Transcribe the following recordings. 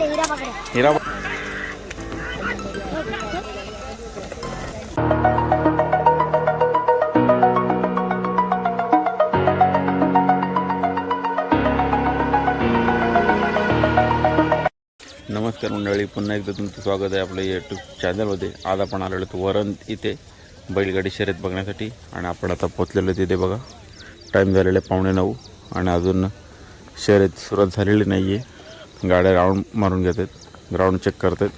हिरा नमस्कार मंडळी, पुन्हा एकदा तुमचं स्वागत आहे आपल्या यूट्यूब चॅनलमध्ये. आज आपण आलेलो आहोत वरण इथे बैलगाडी शर्यत बघण्यासाठी आणि आपण आता पोचलेलो तिथे. बघा, टाईम झालेला आहे 9:15 आणि अजून शर्यत सुरुवात झालेली नाही आहे. गाड्या राऊंड मारून घेत आहेत, ग्राउंड चेक करत आहेत.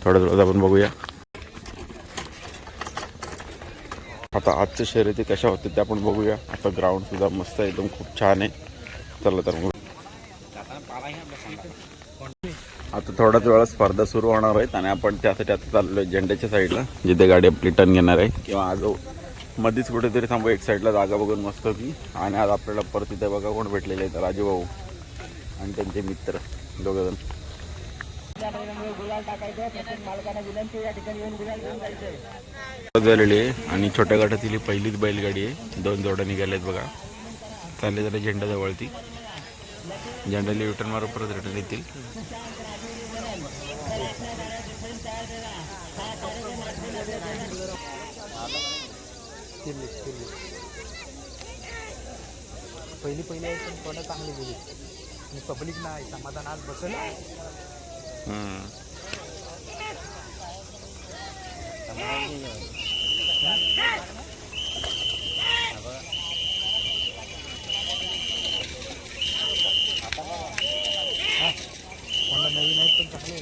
थोड्या आपण बघूया आता आजच्या शर्यती कशा होते ते आपण बघूया. आता ग्राउंडसुद्धा मस्त आहे, एकदम खूप छान आहे. चला तर मग आता थोड्याच वेळा स्पर्धा सुरू होणार आहेत आणि आपण त्यासाठी आता चाललो आहे झेंड्याच्या साईडला, जिथे गाडी आपली टर्न घेणार आहे. किंवा आज मध्येच कुठेतरी थांबू, एक साईडला जागा बघून मस्त होती. आणि आज आपल्याला परत इथे बघा कोण भेटलेले आहेत, राजू भाऊ आणि त्यांचे मित्र दोघंजण झालेली आहे. आणि छोट्या गटातील पहिलीच बैलगाडी आहे. 2 जोड्या निघाल्या आहेत बघा. चालले जरा झेंडा जवळती, झेंडाला युटर्न मारून परत रिटर्न येतील. पहिली थोडं चांगली गेली आणि पब्लिक नाही समाधान आज बसेल. कोणाला नवीन आहेत पण चांगले.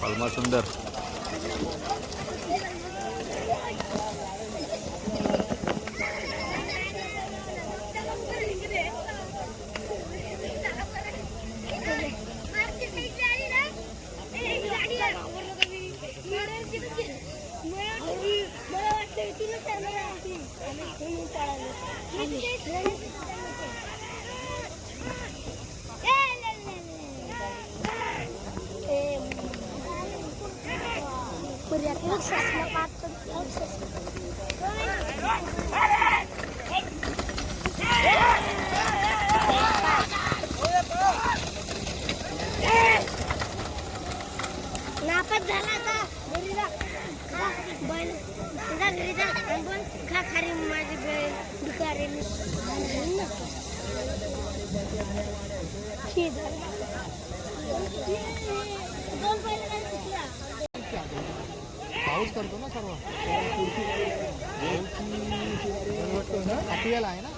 पलमा सुंदर नापास झाला आता घरीला बैल तुझा घरीचा बोल खा खारी माझी बैल दुकारे पाऊस करतो ना सर्व आपल्याला आहे ना.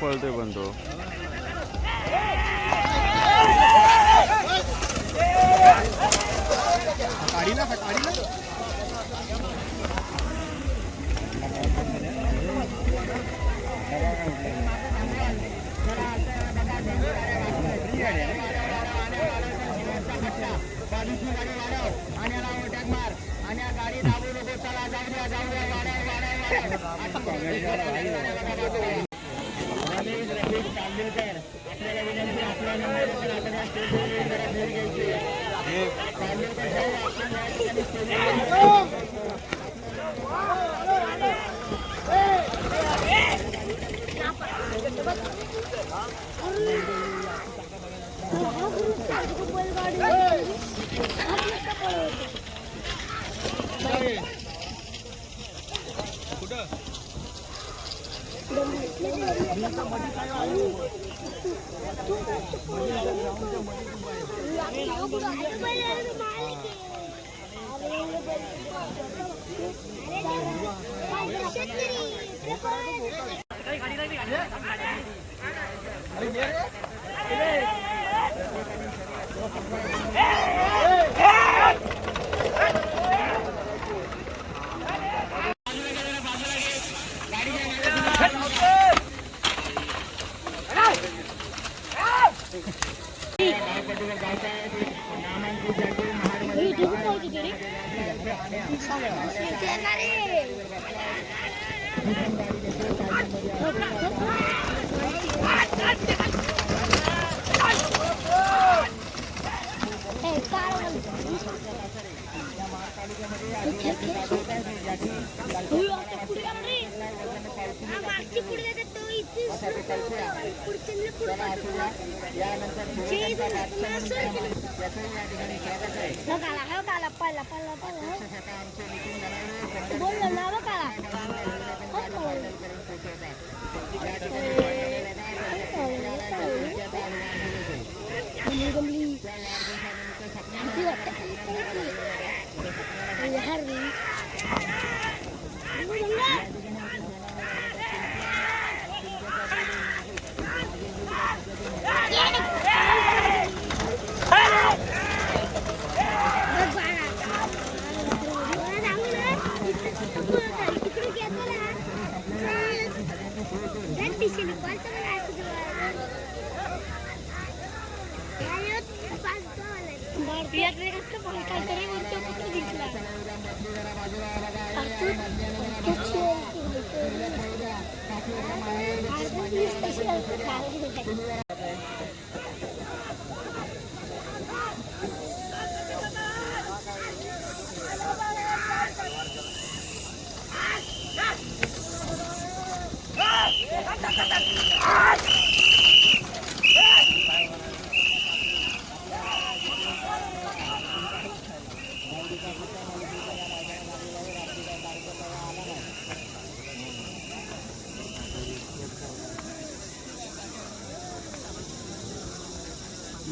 पळतोय पण तो.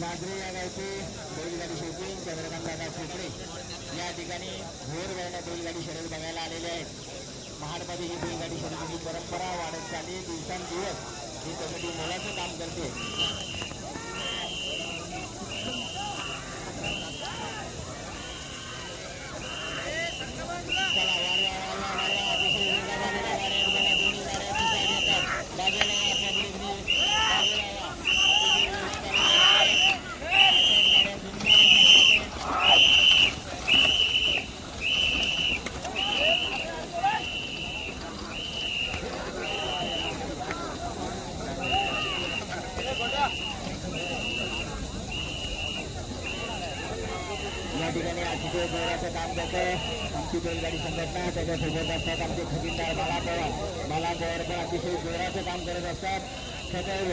नागरे या गावचे बैलगाडी शौकीन चंद्रकांतदादा खोपडे या ठिकाणी भोर वेळेला बैलगाडी शर्यत बघायला आलेले आहेत. महाडमध्ये ही बैलगाडी शर्यतीची परंपरा वाढत चालली. दिवसांदिवस ही कमिटी मोलाचं काम करते. या ठिकाणी अतिशय जोराचं काम करते आमची बैलगाडी संघटना. त्याच्यासोबत असतात आमचे खजिनदार बाला पवार पण अतिशय जोराचं काम करत असतात. सदैव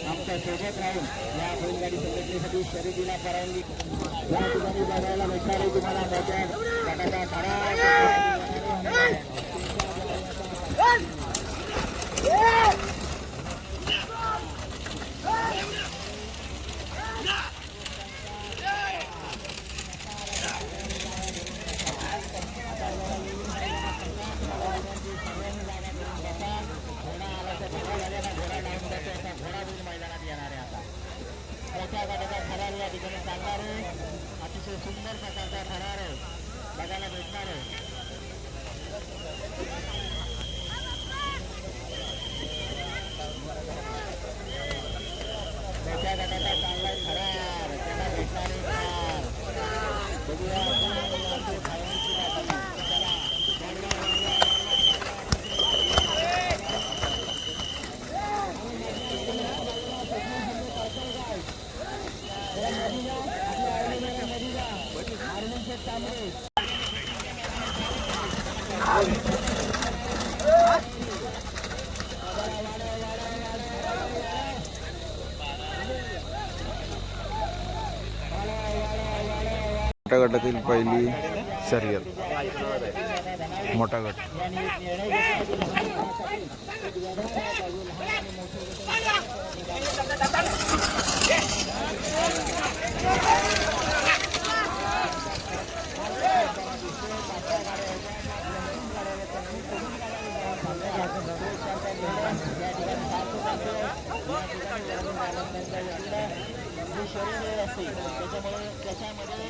आमच्या सोबत राहून या बैलगाडी संघटनेसाठी शर्यतीला परवानगी या ठिकाणी बघायला भेटणार आहे तुम्हाला. मोठ्या गटाचा खरा घोडा ठिकाणी चालणार आहे. अतिशय सुंदर प्रकारचा थरार आहे बघायला भेटणार आहे. मोठ्या गटाचा चाललाय थरार त्याला भेटणार आहे कार. बघूया आपण फायनलची बातमी. चला मोठ्या गटातील पहिली शर्यत मोठा गट. त्याच्यामुळे त्याच्यामध्ये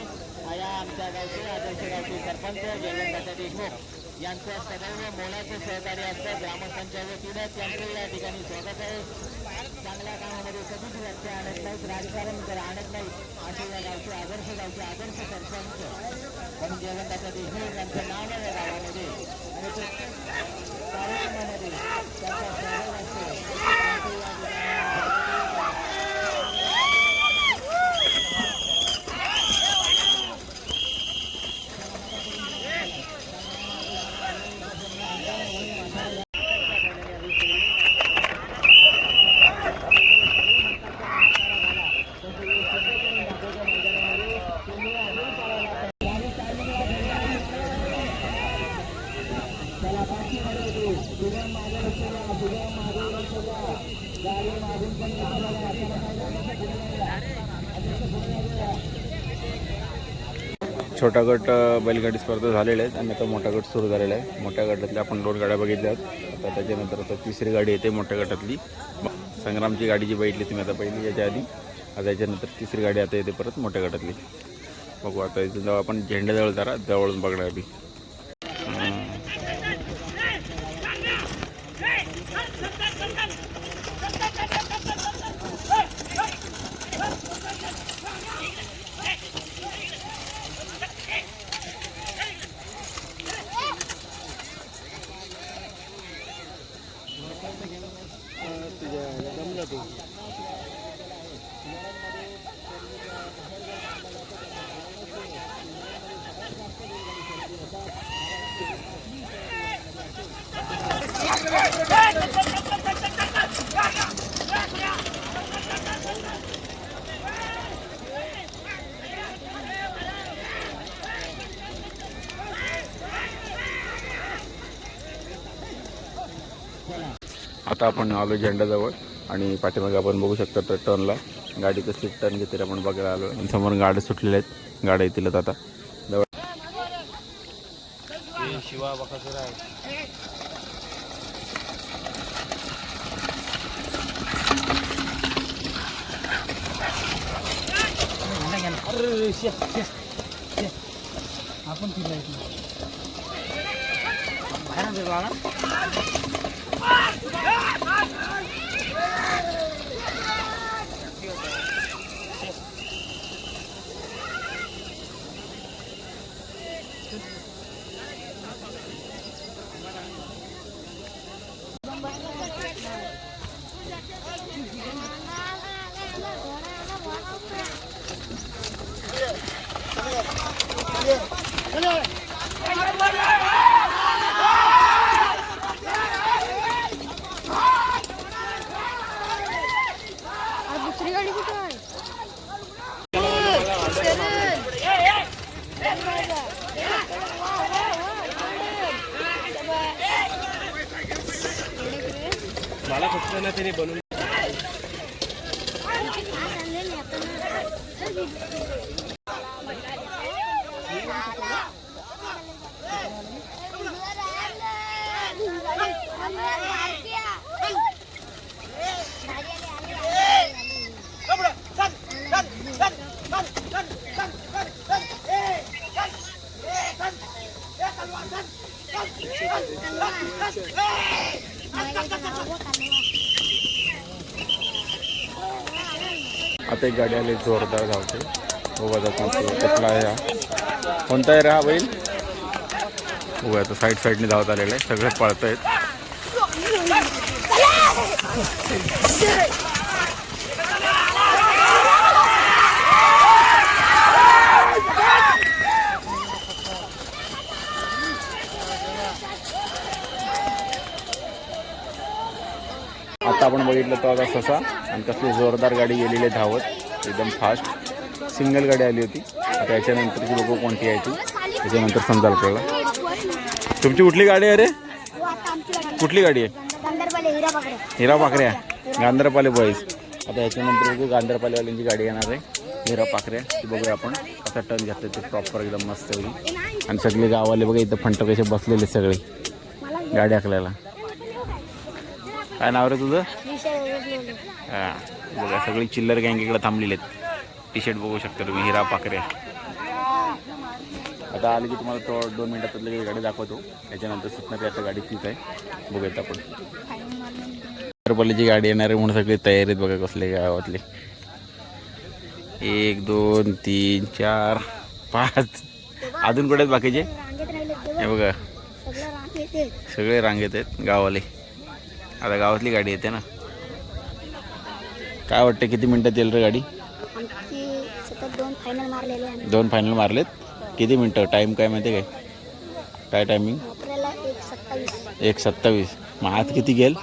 या आमच्या गावचे आदर्श गावचे सरपंच जयवंत देशमुख यांचं सदैव मोलाचं सहकार्य असतं. ग्रामस्थांच्या वतीनं त्यांचं या ठिकाणी स्वागत आहे. चांगल्या कामामध्ये कधीच व्यत्यय आणत नाहीत, राजकारण आणत नाहीत असे या गावचे आदर्श सरपंच म्हणून जयवंत देशमुख यांचं नाव आहे या गावामध्ये आणि प्रत्येक कार्यक्रमामध्ये त्यांचा सहभाग असतो. छोटा गट बैलगाडी स्पर्धा झालेल्या आहेत आणि आता मोठा गट सुरू झालेला आहे. मोठ्या गटातल्या आपण 2 गाड्या बघितल्या आहेत. आता त्याच्यानंतर आता तिसरी गाडी येते मोठ्या गटातली. संग्रामची गाडी जी बघितली तुम्ही आता पहिली याच्या आधी, आता याच्यानंतर तिसरी गाडी आता येते परत मोठ्या गटातली. बघू आता इथून जेव्हा आपण झेंड्याजवळ जरा जवळून बघणार आधी. आता आपण आलो झेंड्याजवळ आणि पाठीमागे आपण बघू शकता तर टर्नला गाडी कशी टर्न घेते आपण बघायला आलो. आणि समोर गाड्या सुटलेल्या आहेत, गाड्या येतील आता जवळ. शिवा बकासूर आहे. आपण तिला बाहेर दुसरी गाडी कुठं आहे? मला फक्त ना त्याने बनवून आता एक गाडी आली जोरदार धावते. बघू आता कसला आहे हा, कोणता आहे रे हा बैल. बघू आता साईडने धावत आलेलं आहे. सगळे पळत आहेत. आता आपण बघितलं तो आता ससा आणि कसली जोरदार गाडी गेलेली धावत एकदम फास्ट. सिंगल गाडी आली होती. आता याच्यानंतरची बघू कोणती आहे ती, त्याच्यानंतर समजाल आपल्याला. तुमची कुठली गाडी आहे रे, कुठली गाडी आहे. हिरा पाखऱ्या गांधरपाले बॉईज. आता याच्यानंतर बघू गांधरपालेवाल्यांची गाडी येणार आहे हिरा पाखऱ्या. ती बघूया आपण कसा टर्न घेतलं ते प्रॉपर एकदम मस्त होईल. आणि सगळे गाववाले बघा इथं फंट कसे बसलेले सगळे गाडी हाकलायला. काय नाव रे तुझं. हां बघा सगळी चिल्लर गँग इकडे थांबलेले आहेत. टी शर्ट बघू शकता तुम्ही हिरा पाखऱ्या. आता आली की तुम्हाला 2 मिनिटातली गाडी दाखवतो. त्याच्यानंतर सुटणार आता गाडी तीच आहे. बघूयात आपण गांधरपालेची गाडी येणार आहे म्हणून सगळी तयारी आहेत बघा कसले गावातले. 1 2 3 4 5 अजून कुठे आहेत बाकीचे. हे बघा सगळे रांगेत आहेत गावाले. आता गावातली गाडी येते ना. काय वाटतं किती मिनटात येईल रे गाडी. 2 फायनल मारलेत. किती मिनटं टाईम काय माहिती आहे काय टायमिंग. 1:27. मग आज किती गेल.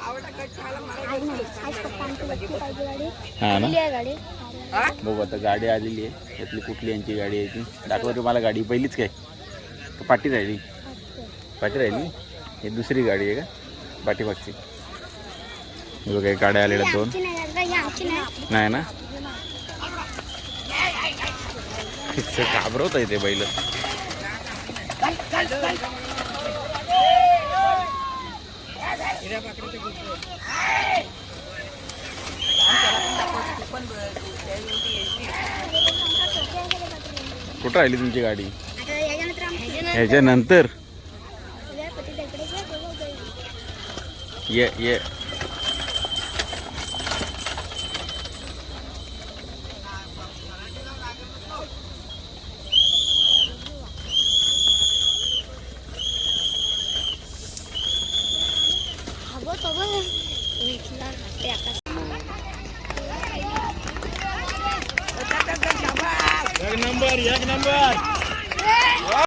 हां ना. बघू आता गाडी आलेली आहे. यातली कुठली यांची गाडी आहे ती दाखवा तुम्हाला. गाडी पहिलीच काय पाठी राहिली. पाठी राहिली. ही दुसरी गाडी आहे का पाठीमागची. बघा गाड्या आलेल्या 2 नाही ना. घाबरवत आहे ते बैल. कुठं राहिली तुमची गाडी. ह्याच्यानंतर ये एक नंबर